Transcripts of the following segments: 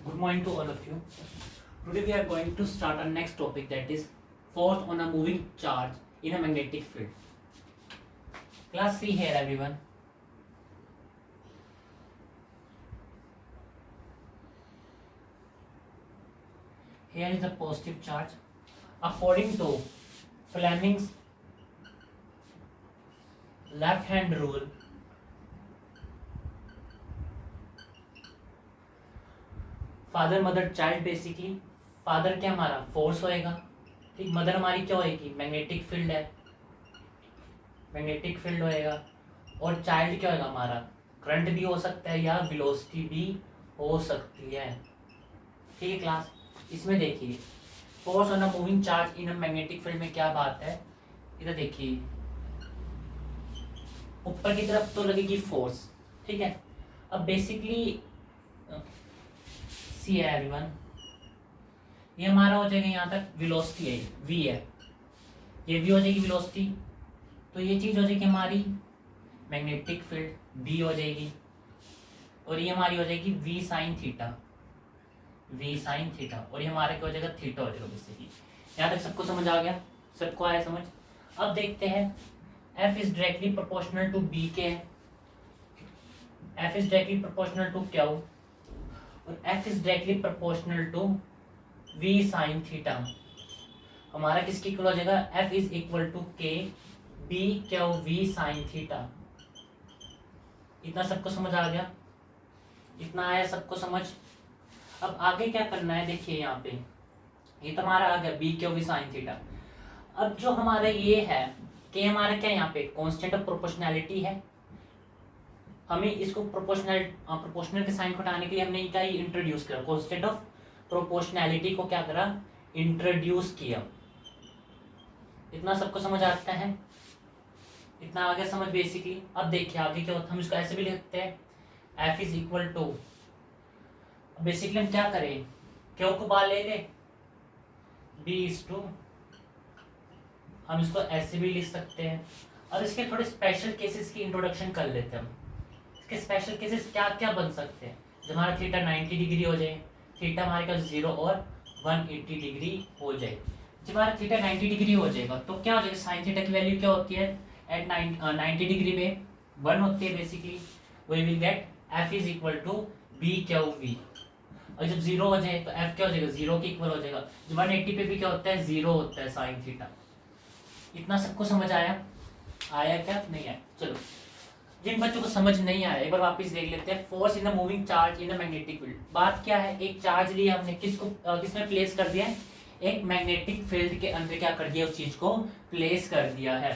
Good morning to all of you. Today we are going to start our next topic, that is force on a moving charge in a magnetic field. Class C here everyone. Here is a positive charge. According to Fleming's left hand rule, father mother child, basically father क्या हमारा force होएगा, ठीक, mother हमारी क्या होएगी, magnetic field है, magnetic field होएगा, और चाइल्ड क्या होएगा हमारा, करंट भी हो सकता है या वेलोसिटी भी हो सकती है। ठीक है क्लास, इसमें देखिए force on a moving charge in a magnetic field में क्या बात है, इधर देखिए ऊपर की तरफ तो लगेगी फोर्स, ठीक है। अब बेसिकली सी है एवरीवन, ये हमारा हो जाएगा यहाँ तक वेलोसिटी है, वी है, ये वी हो जाएगी वेलोसिटी, तो ये चीज हो जाएगी हमारी मैग्नेटिक फील्ड बी हो जाएगी, और ये हमारी हो जाएगी V sine theta, V sine theta, और ये हमारा क्या हो जाएगा, थीटा हो जाएगा बेसिकली। यहाँ तक सबको समझ आ गया, सबको आया समझ। अब देखते हैं F is directly proportional to B के, F is directly proportional to Q, और F is directly proportional to V sine theta. हमारा किसके इक्वल हो जाएगा, F is equal to K B Q V sine theta. इतना सबको समझ आ गया, इतना आया सबको समझ। अब आगे क्या करना है, देखिए यहाँ पे ये तो हमारा आ गया B Q V sine theta. अब जो हमारा ये है कि हमारा क्या यहाँ पे कांस्टेंट ऑफ प्रोपोर्शनैलिटी है, हमें इसको प्रोपोर्शनल के साइन को हटाने के लिए हमने क्या इंट्रोड्यूस करा, कांस्टेंट ऑफ प्रोपोर्शनैलिटी को क्या करा, इंट्रोड्यूस किया। इतना सबको समझ आता है, इतना आगे समझ बेसिकली। अब देखिए आगे क्या होता है, हम इसको ऐसे भी लिखते हैं F is equal to, basically हम क्या करें, क्यू को बाहर ले ले, बी इज टू, हम इसको ऐसे भी लिख सकते हैं। अब इसके थोड़े स्पेशल केसेस की इंट्रोडक्शन कर लेते हैं हम। इसके स्पेशल केसेस क्या क्या बन सकते हैं, जब हमारा थीटा 90 डिग्री हो जाए, थीटा हमारे पास 0 और 180 डिग्री हो जाए। जब हमारा थीटा 90 डिग्री हो जाएगा तो क्या हो जाएगा, साइन थीटा की वैल्यू क्या होती है, एट 90 डिग्री में 1 होती है basically, we will get F is equal to B Q V. और जब 0 हो जाए तो एफ क्या हो जाएगा, 0 के इक्वल हो जाएगा। जब 180 पे भी क्या होता है, 0 होता है साइन थीटा। इतना सबको समझ आया, आया क्या नहीं आया। चलो जिन बच्चों को समझ नहीं आया एक बार वापस देख लेते हैं। Force in the moving charge in the magnetic field, बात क्या है, एक चार्ज लिया हमने, किसको किसमें प्लेस कर दिया है, एक मैग्नेटिक फील्ड के अंदर क्या कर दिया, उस चीज को प्लेस कर दिया है।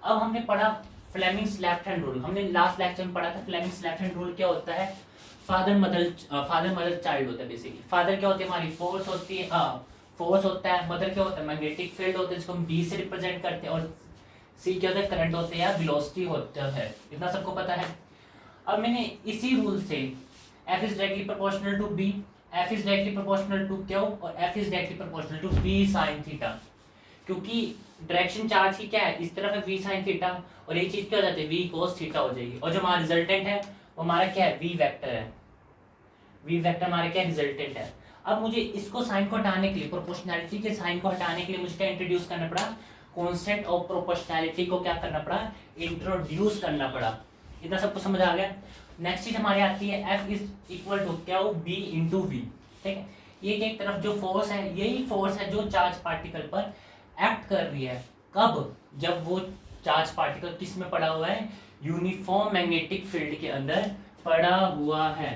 अब हमने पढ़ा फ्लेमिंग्स लेफ्ट हैंड रूल, हमने लास्ट लेक्चर में पढ़ा था फ्लेमिंग्स लेफ्ट हैंड रूल क्या होता है, फादर मदर चाइल्ड होता है बेसिकली। फादर क्या होती है हमारी फोर्स होती है, फोर्स होता है, मदर क्या होता है मैग्नेटिक फील्ड होता है, जिसको हम बी से रिप्रेजेंट करते हैं, और सी क्या होता है करंट होते हैं या वेलोसिटी होता है। इतना सबको पता है। अब मैंने इसी रूल से F is directly proportional to B, F is directly proportional to Q, और F is directly proportional to V sine theta. क्योंकि डायरेक्शन चार्ज की क्या है, इस तरफ है वी साइन थीटा, और ये चीज क्या हो जाती है, वी कोस थीटा हो जाएगी। और जो हमारा रिजल्टेंट है वो हमारा क्या है, वी वेक्टर है, वी वेक्टर हमारा क्या रिजल्टेंट है। अब मुझे इसको साइन को हटाने के लिए, प्रोपोर्शनैलिटी के साइन को हटाने के लिए मुझे क्या इंट्रोड्यूस करना पड़ा, कांस्टेंट ऑफ प्रोपोर्शनैलिटी को क्या करना पड़ा, इंट्रोड्यूस करना पड़ा। इतना सबको समझ आ गया। नेक्स्ट चीज हमारी आती है एफ इज इक्वल टू क्या, बी इंटू वी। ठीक है, ये एक तरफ जो फोर्स है यही फोर्स है जो चार्ज पार्टिकल पर एक्ट कर रही है। कब, जब वो चार्ज पार्टिकल किस में पड़ा हुआ है, यूनिफॉर्म मैग्नेटिक फील्ड के अंदर पड़ा हुआ है।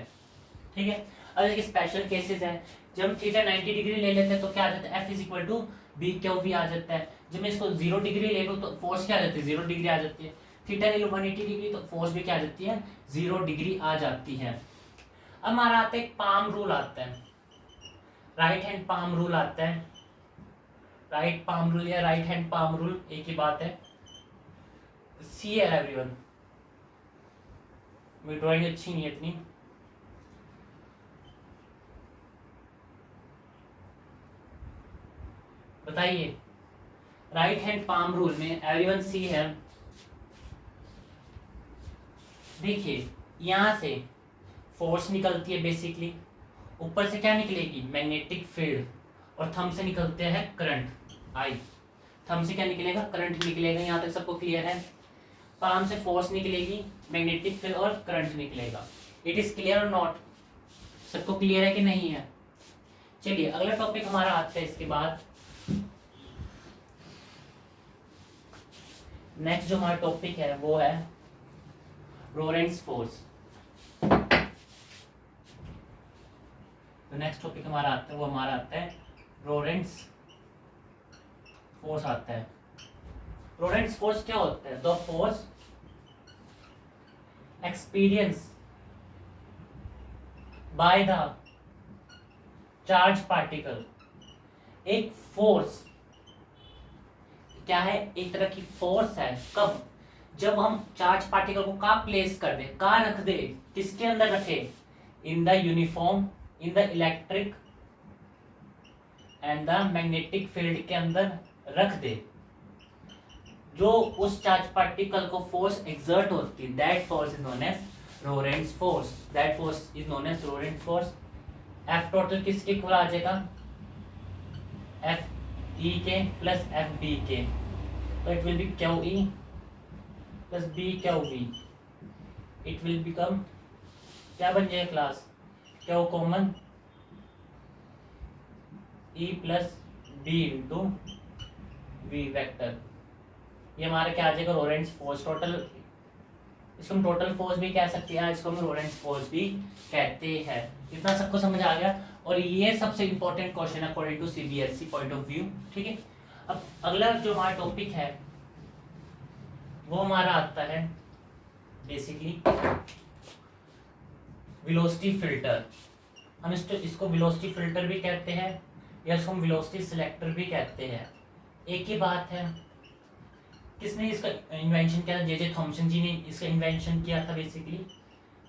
ठीक है, अब एक स्पेशल केसेस है, जब हम थीटा 90 डिग्री ले लेते हैं तो क्या आ जाता है, F is equal to B Q V आ जाता है। जब मैं इसको 0 डिग्री ले लूँ तो फोर्स क्या आ जाती है, 0 डिग्री आ जाती है। थीटा ले लूँ 180 डिग्री तो फोर्स भी क्या आ जाती है, 0 डिग्री आ जाती है। अब हमारा आता है पाम रूल आता है, राइट हैंड पाम रूल आता है, राइट पाम रूल या राइट हैंड पाम रूल एक ही बात है। सी है एवरीवन, मेरी ड्राइंग अच्छी नहीं है इतनी, बताइए। राइट हैंड पाम रूल में एवरीवन सी है। देखिए यहां से फोर्स निकलती है बेसिकली, ऊपर से क्या निकलेगी, मैग्नेटिक फील्ड, और थंब से निकलते हैं करंट आई। थंब से क्या निकलेगा, करंट निकलेगा। यहाँ तक सबको क्लियर है। पाम से फोर्स निकलेगी, मैग्नेटिक फील्ड और करंट निकलेगा। इट इज क्लियर और नॉट? सबको क्लियर है कि नहीं है? चलिए अगला टॉपिक हमारा आता है इसके बाद। नेक्स्ट जो हमारा टॉपिक है वो है लोरेंट्ज फोर्स। तो नेक्स्ट टॉपिक हमारा आता है वो हमारा आता है लोरेंट्ज फोर्स आता है। लोरेंट्ज फोर्स क्या होता है? The force experience by the charge particle. एक फोर्स क्या है, एक तरह की फोर्स है। कब? जब हम चार्ज पार्टिकल को कहाँ प्लेस कर दे, कहाँ रख दे, किसके अंदर रखे, in the uniform, in the electric and the magnetic field के अंदर रख दे। जो उस चार्ज पार्टिकल को फोर्स एक्सर्ट होती है, that force is known as Lorentz force. That force is known as Lorentz force. F total किसके इक्वल आ जाएगा, एफ ई के प्लस एफ बी के। तो it will be Q E plus B Q V. It will become क्या बन जाएगा class, Q common E plus B into V vector. ये हमारा क्या आ जाएगा, लोरेंट्ज फोर्स। टोटल, इसको हम टोटल फोर्स भी कह सकते हैं, इसको हम लोरेंट्ज फोर्स भी कहते हैं। इतना सबको समझ आ गया। और ये सबसे इंपॉर्टेंट क्वेश्चन है according to CBSE point of view. ठीक है, अब अगला जो हमारा टॉपिक है वो हमारा आता है बेसिकली वेलोसिटी फिल्टर। हम इसको वेलोसिटी फिल्टर भी कहते हैं या इसको हम वेलोसिटी सिलेक्टर भी कहते हैं, एक ही बात है। किसने इसका इन्वेंशन किया था? जे थॉमसन जी ने इसका इन्वेंशन किया था। बेसिकली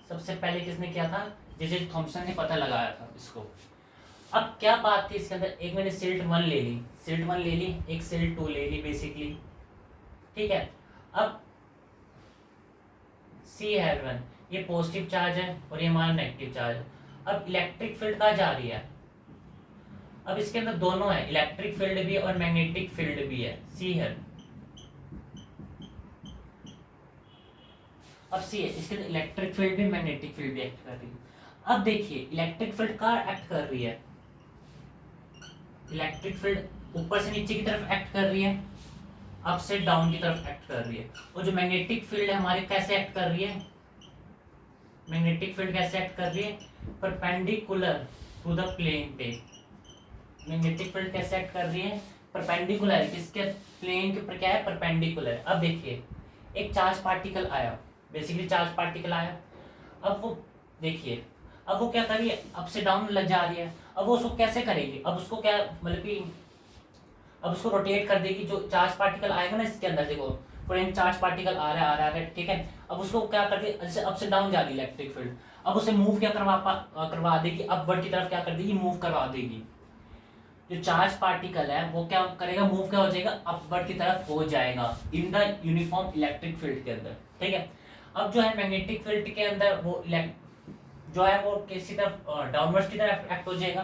सबसे पहले किसने किया था? जे थॉमसन ने पता लगाया था इसको। अब क्या बात थी इसके अंदर, एक मैंने सिल्ट 1 ले ली, सिल्ट 1 ले ली, एक सिल्ट 2 ले ली बेसिकली। ठीक है, अब सी है 1, ये पॉजिटिव चार्ज है और ये हमारा नेगेटिव चार्ज है। अब इलेक्ट्रिक फील्ड कहाँ जा रही है? अब इसके अंदर दोनों है, इलेक्ट्रिक फील्ड भी और मैग्नेटिक फील्ड भी है। सी है, अब सी है, इसके अंदर इलेक्ट्रिक फील्ड भी मैग्नेटिक फील्ड भी एक्ट कर रही है। अब देखिए इलेक्ट्रिक फील्ड कहाँ एक्ट कर रही है? इलेक्ट्रिक फील्ड ऊपर से नीचे की तरफ एक्ट कर रही है, अप से डाउन की तरफ एक्ट कर रही है। और जो मैग्नेटिक फील्ड है हमारी कैसे एक्ट कर रही है? मैग्नेटिक फील्ड कैसे एक्ट कर रही है? परपेंडिकुलर टू द प्लेन पे। मैग्नेटिक फील्ड कैसे एक्ट कर रही है? परपेंडिकुलर, किसके प्लेन के ऊपर क्या है? परपेंडिकुलर। अब देखिए एक चार्ज पार्टिकल आया, बेसिकली चार्ज पार्टिकल आया। अब वो देखिए, अब वो क्या कर रही है? अप से डाउन लग जा रही है। अब वो उसको कैसे करेगी? अब उसको क्या मतलब कि अब उसको रोटेट कर देगी। जो चार्ज पार्टिकल आएगा ना इसके अंदर, देखो कोई चार्ज पार्टिकल आ रहा है, आ रहा है, ठीक है। अब उसको क्या कर देगी, जैसे अप से डाउन जा रही है इलेक्ट्रिक फील्ड, अब उसे मूव क्या करवा देगी, अपवर्ड की तरफ क्या कर देगी, मूव करवा देगी। जो चार्ज पार्टिकल है वो क्या करेगा, मूव क्या हो जाएगा, अपवर्ड की तरफ हो जाएगा इन द यूनिफॉर्म इलेक्ट्रिक फील्ड के अंदर। ठीक है, अब जो है मैग्नेटिक फील्ड के अंदर वो जो है वो किसी तरफ डाउनवर्ड की तरफ एक्ट हो जाएगा।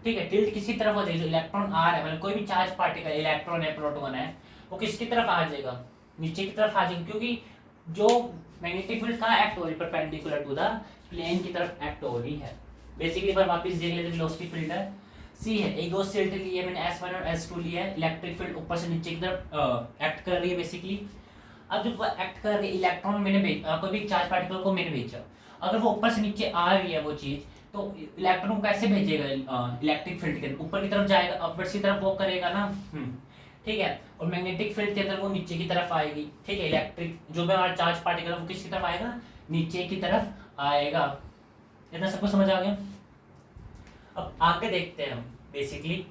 ठीक है, टिल्ट किसी तरफ हो जाएगा। जो इलेक्ट्रॉन आ रहा है, मतलब कोई भी चार्ज पार्टिकल, इलेक्ट्रॉन है, प्रोटॉन है, वो किसकी तरफ आ जाएगा, नीचे की तरफ आ जाएगा। क्योंकि जो मैग्नेटिक फील्ड कहाँ एक्ट हो रही है, परपेंडिकुलर टू द प्लेन की तरफ एक्ट हो रही है। बेसिकली पर वापस देख लेते, वेलोसिटी फील्ड है सी है, एक दो सिल्ट ली है मैंने, S1 और S2 लिया है। इलेक्ट्रिक फील्ड ऊपर से नीचे की तरफ एक्ट कर रही है बेसिकली। अब जब एक्ट कर रही है, इलेक्ट्रॉन मैंने कोई भी चार्ज पार्टिकल को मैंने भेजा, अगर वो ऊपर से नीचे आ रही है वो चीज, तो इलेक्ट्रॉन को कैसे भेजेगा? इलेक्ट्रिक फील्ड के ऊपर की तरफ जाएगा, अपवर्ड की तरफ वॉक करेगा ना। ठीक है, और मैग्नेटिक फील्ड के अंदर वो नीचे की तरफ आएगी। ठीक है, इलेक्ट्रिक जो भी हमारा चार्ज पार्टिकल है वो किसकी तरफ आएगा, नीचे की तरफ आएगा। इतना सबको समझ आ गया? अब आगे देखते हैं हम बेसिकली।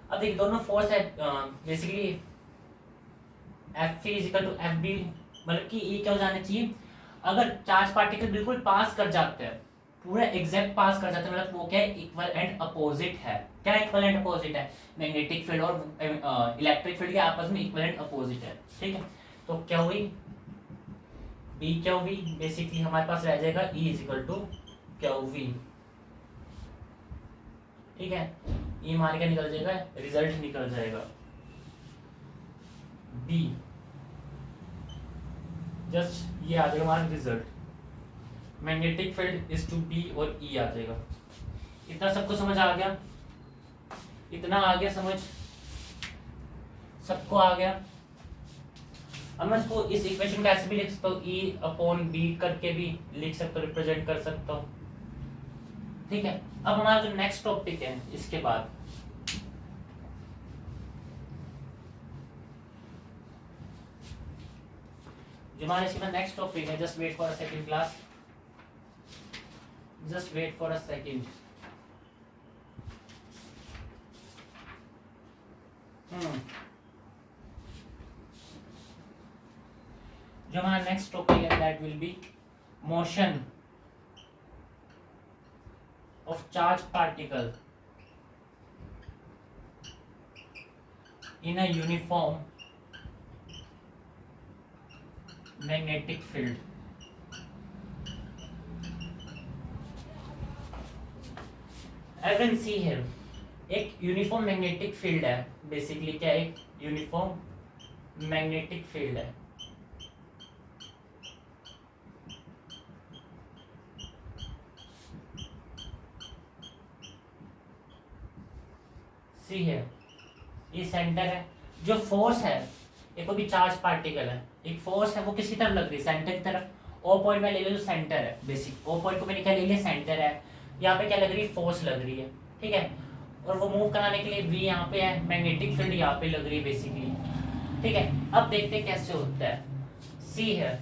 अब देखिए दोनों फोर्स है basically F is equal to F B, मतलब कि ये क्या हो जाना चाहिए, अगर चार्ज पार्टिकल बिल्कुल पास कर जाते हैं, पूरा एग्जैक्ट पास कर जाते हैं, मतलब वो क्या है, इक्वल एंड अपोजिट है। क्या इक्वल एंड अपोजिट है? मैग्नेटिक फील्ड और इलेक्ट्रिक फील्ड के आपस में इक्वल एंड अपोजिट है। ठीक है, तो क्या हुई, बी क्या हुई, बेसिकली हमारे पास रह जाएगा ई इजिकल टू क्या हुई। ठीक है, ये हमारे क्या निकल जाएगा, रिजल्ट निकल जाएगा बी, जस्ट ये आ जाएगा हमारा result, magnetic field is to be और ई आ जाएगा। इतना सबको समझ आ गया, इतना आ गया समझ, सबको आ गया। अब मैं इसको इस इक्वेशन को ऐसे भी लिख सकता हूँ, ई अपॉन बी करके भी लिख सकता हूँ, रिप्रेजेंट कर सकता हूँ। ठीक है, अब हमारा जो नेक्स्ट टॉपिक है इसके बाद, जो हमारा इसके बाद नेक्स्ट टॉपिक है, just wait for a second class, just wait for a second. जो हमारा नेक्स्ट टॉपिक है that will be motion of charged particle in a uniform magnetic field. As you can see here, एक uniform magnetic field है, basically क्या है, एक uniform magnetic field है। सी है, ये सेंटर है, जो फोर्स है, एक को भी चार्ज पार्टिकल है, एक फोर्स है वो किसी तरफ लग रही है, सेंटर की तरफ। ओ पॉइंट में ले लो, जो सेंटर है, बेसिक ओ पॉइंट को मैंने क्या ले लिया, सेंटर है। यहाँ पे क्या लग रही है, फोर्स लग रही है, ठीक है। और वो मूव कराने के लिए वी यहाँ पे है, मैग्नेटिक फील्ड यहाँ पे लग रही है बेसिकली, ठीक है। अब देखते हैं कैसे होता है। सी है,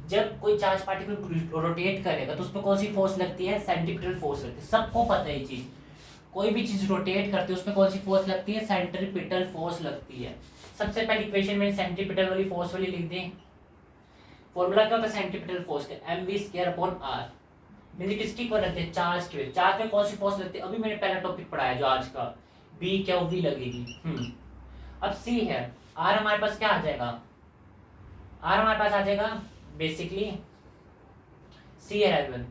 जब कोई चार्ज पार्टिकल रोटेट करेगा तो उसमें कौन सी फोर्स लगती है, सेंट्रीपिटल फोर्स लगती है, सबको पता है ये चीज। कोई भी चीज रोटेट करती है उसमें कौन सी फोर्स लगती है, सेंट्रीपिटल फोर्स लगती है। सबसे पहली इक्वेशन में सेंट्रीपिटल वाली फोर्स वाली लिख दें। फॉर्मूला क्या होता है सेंट्रीपिटल फोर्स का, mv²/r। मतलब किसकी इक्वल रहती है, चार्ज की। चार्ज में कौन सी फोर्स लगती है, अभी मैंने पहला टॉपिक पढ़ाया जो आज का, बी क्या वी लगेगी। अब सी है, आर हमारे पास क्या आ जाएगा, आर हमारे पास आ जाएगा बेसिकली सी है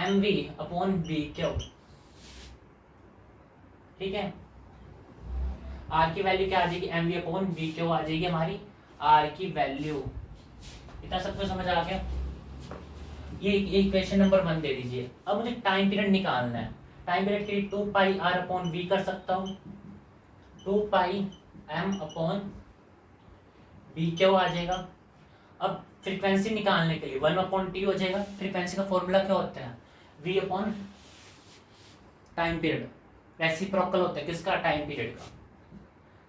mv/v²। ठीक है, आर की वैल्यू क्या आ जाएगी, mv/v² आ जाएगी हमारी आर की वैल्यू। इतना सबको समझ आ गया। ये इक्वेशन नंबर 1 दे दीजिए। अब मुझे टाइम पीरियड निकालना है। टाइम पीरियड के लिए 2πr/v कर सकता हूँ, 2πm/v² आ जाएगा। अब फ्रीक्वेंसी निकालने के लिए 1/t हो जाएगा। फ्रीक्वेंसी का फॉर्मूला क्या होता है, v/ टाइम पीरियड, रेसिप्रोकल होता है किसका, टाइम पीरियड का।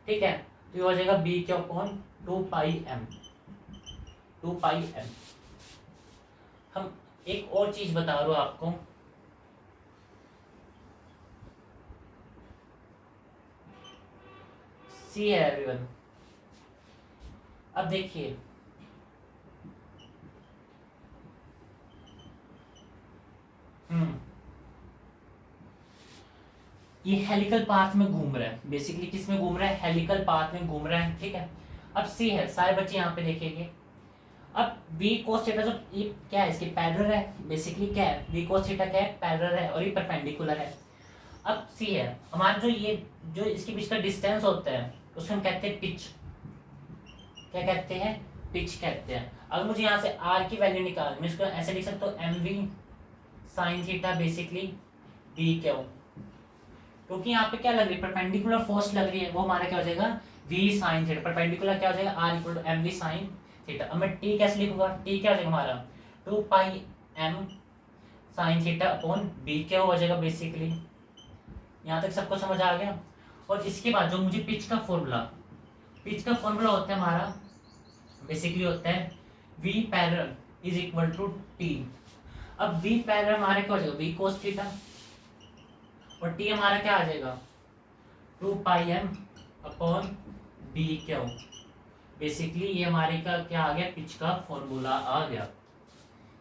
ठीक है, तो ये हो जाएगा v/2πm। हम एक और चीज बता रहा हूं आपको, सी है एवरीवन। अब देखिए, ये हेलिकल पाथ में घूम रहा है, बेसिकली किस में घूम रहा है, हेलिकल पाथ में घूम रहा है। ठीक है, अब सी है, सारे बच्चे यहाँ पे देखेंगे। अब v cos थीटा जो ये क्या है, इसके पैरेलल है, बेसिकली क्या है, v cos थीटा क्या है, पैरेलल है और ये परपेंडिकुलर है। अब सी है हमारा, जो ये जो इसके बीच का डिस्टेंस होता है उसको हम कहते हैं पिच। क्या कहते हैं, पिच कहते हैं। अगर मुझे यहाँ से r की वैल्यू निकालनी, मैं इसको ऐसे लिख सकता हूँ mv sin theta basically v², क्योंकि यहाँ पे क्या लग रही है, परपेंडिकुलर फोर्स लग रही है, वो हमारा क्या हो जाएगा, v sin थीटा। परपेंडिकुलर क्या हो जाएगा, r = mv sin थीटा। अब मैं t कैसे लिखूंगा, t क्या हो जाएगा हमारा 2πm sin θ/v² हो जाएगा बेसिकली। यहाँ तक सबको समझ आ गया। और इसके बाद जो मुझे पिच का फॉर्मूला होता है हमारा, बेसिकली होता है v पैरेलल = t। अब v पैरेलल हमारा क्या हो जाएगा, v cos थीटा, और t हमारा क्या आ जाएगा 2πm/v²। बेसिकली ये हमारे का क्या आ गया, पिच का फॉर्मूला आ गया।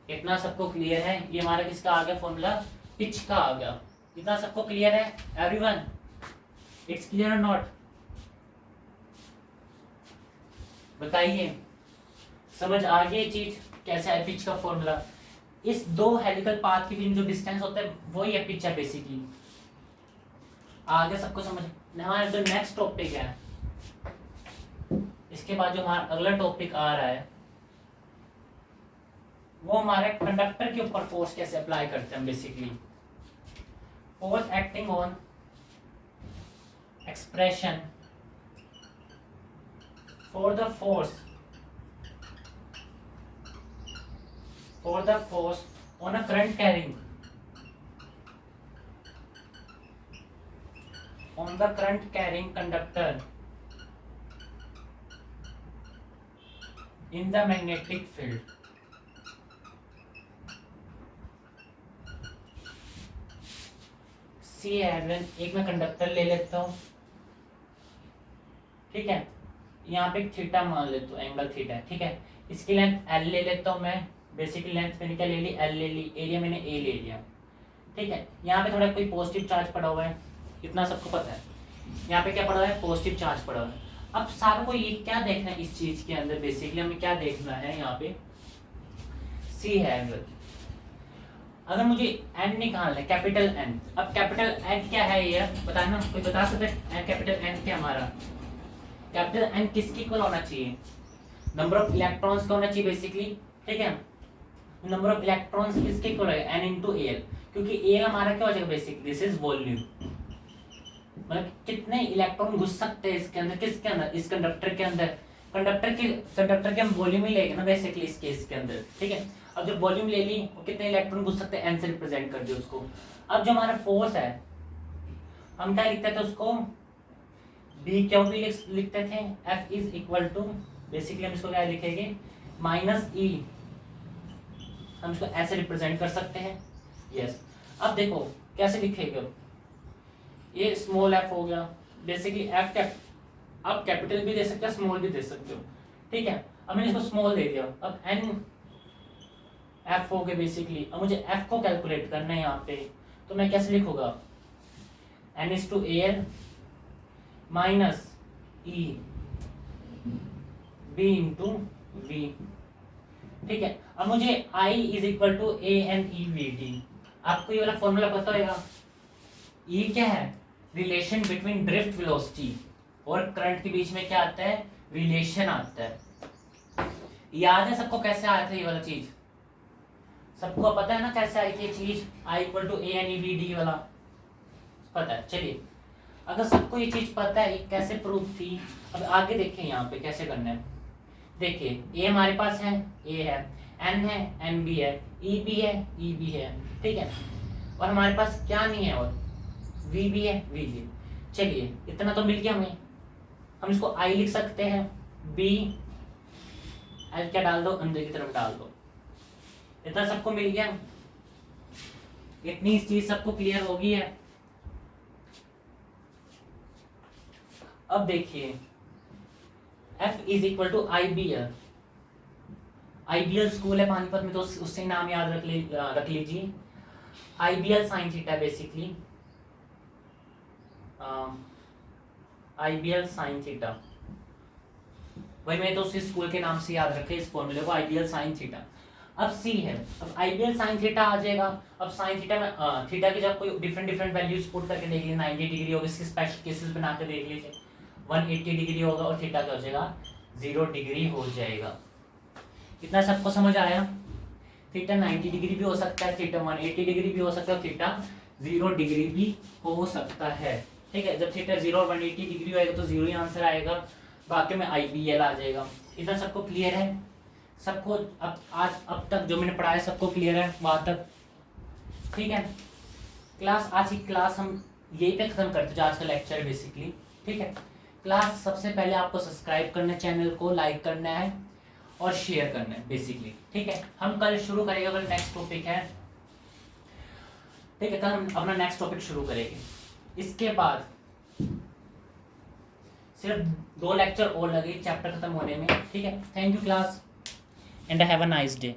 इतना सबको क्लियर है, ये हमारा किसका आ गया फॉर्मूला, पिच का आ गया। इतना सबको क्लियर है एवरीवन, इट्स क्लियर और नॉट, बताइए समझ आ गई ये चीज कैसे है, पिच का फॉर्मूला। इस दो हेलिकल पाथ के बीच जो डिस्टेंस होता है वही है पिच है बेसिकली। आगे सबको समझ। हमारा जो नेक्स्ट टॉपिक है, इसके बाद जो हमारा अगला टॉपिक आ रहा है वो हमारे कंडक्टर के ऊपर फोर्स कैसे अप्लाई करते हैं basically. Force acting on expression for the force on a current carrying conductor in the magnetic field। सी है, एक मैं कंडक्टर ले लेता हूँ, ठीक है, यहाँ पे थीटा मान लेता हूँ, एंगल थीटा है, ठीक है। इसकी लेंथ एल ले लेता हूँ मैं, बेसिकली लेंथ मैंने क्या ले ली, एल ले ली, एरिया मैंने ए ले लिया, ठीक है। यहाँ पे थोड़ा कोई पॉजिटिव चार्ज पड़ा हुआ है, इतना सबको पता है। यहाँ पे क्या पड़ा हुआ है, पॉजिटिव चार्ज पड़ा हुआ है। अब सारों को ये क्या देखना है इस चीज के अंदर, बेसिकली हमें क्या देखना है, यहाँ पे सी है एंगल। अगर मुझे एन निकालना है, कैपिटल एन, अब कैपिटल एन क्या है ये बताना, कोई बता सकता है कैपिटल एन क्या हमारा। कैपिटल एन किसकी इक्वल होना चाहिए, नंबर ऑफ इलेक्ट्रॉन्स का होना चाहिए बेसिकली, ठीक है। नंबर ऑफ इलेक्ट्रॉन्स किसके इक्वल है, एन इंटू एल, क्योंकि एल हमारा क्या हो जाएगा बेसिकली, दिस इज वॉल्यूम, मतलब कितने इलेक्ट्रॉन घुस सकते हैं इसके अंदर, किसके अंदर, इस कंडक्टर के अंदर। कंडक्टर के हम वॉल्यूम ही लेंगे ना बेसिकली इस केस के अंदर, ठीक है। अब जब वॉल्यूम ले ली, वो कितने इलेक्ट्रॉन घुस सकते हैं, एन से रिप्रेजेंट कर दिया उसको। अब जो हमारा फोर्स है, हम क्या लिखते थे उसको, बी क्यू भी लिखते थे, F is equal to, basically हम इसको क्या लिखेंगे, माइनस ई, हम इसको ऐसे रिप्रेजेंट कर सकते हैं, यस। अब देखो कैसे लिखेगा, ये स्मॉल एफ हो गया, बेसिकली एफ कैप, आप कैपिटल भी दे सकते हो, स्मॉल भी दे सकते हो, ठीक है। अब मैंने इसको स्मॉल दे दिया, अब एन एफ हो गया बेसिकली। अब मुझे एफ को कैलकुलेट करना है यहाँ पे, तो मैं कैसे लिखूंगा, N is to air minus E B into V, ठीक है। अब मुझे I is equal to A N E V T, आपको ये वाला फॉर्मूला पता होगा। E क्या है, रिलेशन बिटवीन ड्रिफ्ट वेलोसिटी और करंट के बीच में क्या आता है, रिलेशन आता है। याद है सबको कैसे आया था ये वाला चीज, सबको पता है ना कैसे आई थी ये चीज, I equal to A N E V D वाला पता है। चलिए अगर सबको ये चीज पता है, ये कैसे प्रूफ थी, अब आगे देखें यहाँ पे कैसे करना है। देखिए ए हमारे पास है, ए है, एन है, एन बी है, ई बी है, ई बी है, ठीक है। और हमारे पास क्या नहीं है, और वी बी है, वी बी। चलिए इतना तो मिल गया हमें, हम इसको आई लिख सकते हैं, बी एल क्या डाल दो, अंदर की तरफ डाल दो, इतना सबको मिल गया। इतनी चीज सबको क्लियर होगी है। अब देखिए F is equal to IBL, IBL school है पानीपत में, तो उससे नाम याद रख लीजिए, IBL sine theta basically, IBL sine theta, वही मैं तो उसी स्कूल के नाम से याद रखे इस फॉर्मूले को, IBL साइन थीटा। अब C है, अब IBL साइन थीटा आ जाएगा। अब साइन थीटा में थीटा की जब कोई डिफरेंट वैल्यूज पुट करके देख लीजिए, 90 डिग्री होगी, इसके स्पेशल केसेस बना के देख लीजिए, 180 डिग्री होगा और थीटा क्या हो जाएगा, 0 डिग्री हो जाएगा। इतना सबको समझ आया। थीटा 90 डिग्री भी हो सकता है, थीटा 180 डिग्री भी हो सकता है, थीटा 0 डिग्री भी हो सकता है, ठीक है। जब थीटा 0 और 180 डिग्री होएगा तो 0 ही आंसर आएगा, बाकी में IBL आ जाएगा। इतना सबको क्लियर है, सबको अब तक जो मैंने पढ़ाया सबको क्लियर है वहां तक, ठीक है। क्लास, आज की क्लास हम यही पे खत्म करते हैं, आज का लेक्चर बेसिकली, ठीक है। क्लास सबसे पहले आपको सब्सक्राइब करना है, चैनल को लाइक करना है और शेयर करना है बेसिकली, ठीक है। हम कल शुरू करेंगे, कल नेक्स्ट टॉपिक है, ठीक है। कल हम अपना नेक्स्ट टॉपिक शुरू करेंगे। इसके बाद सिर्फ 2 लेक्चर और लगे चैप्टर खत्म होने में, ठीक है। Thank you class and have a nice day.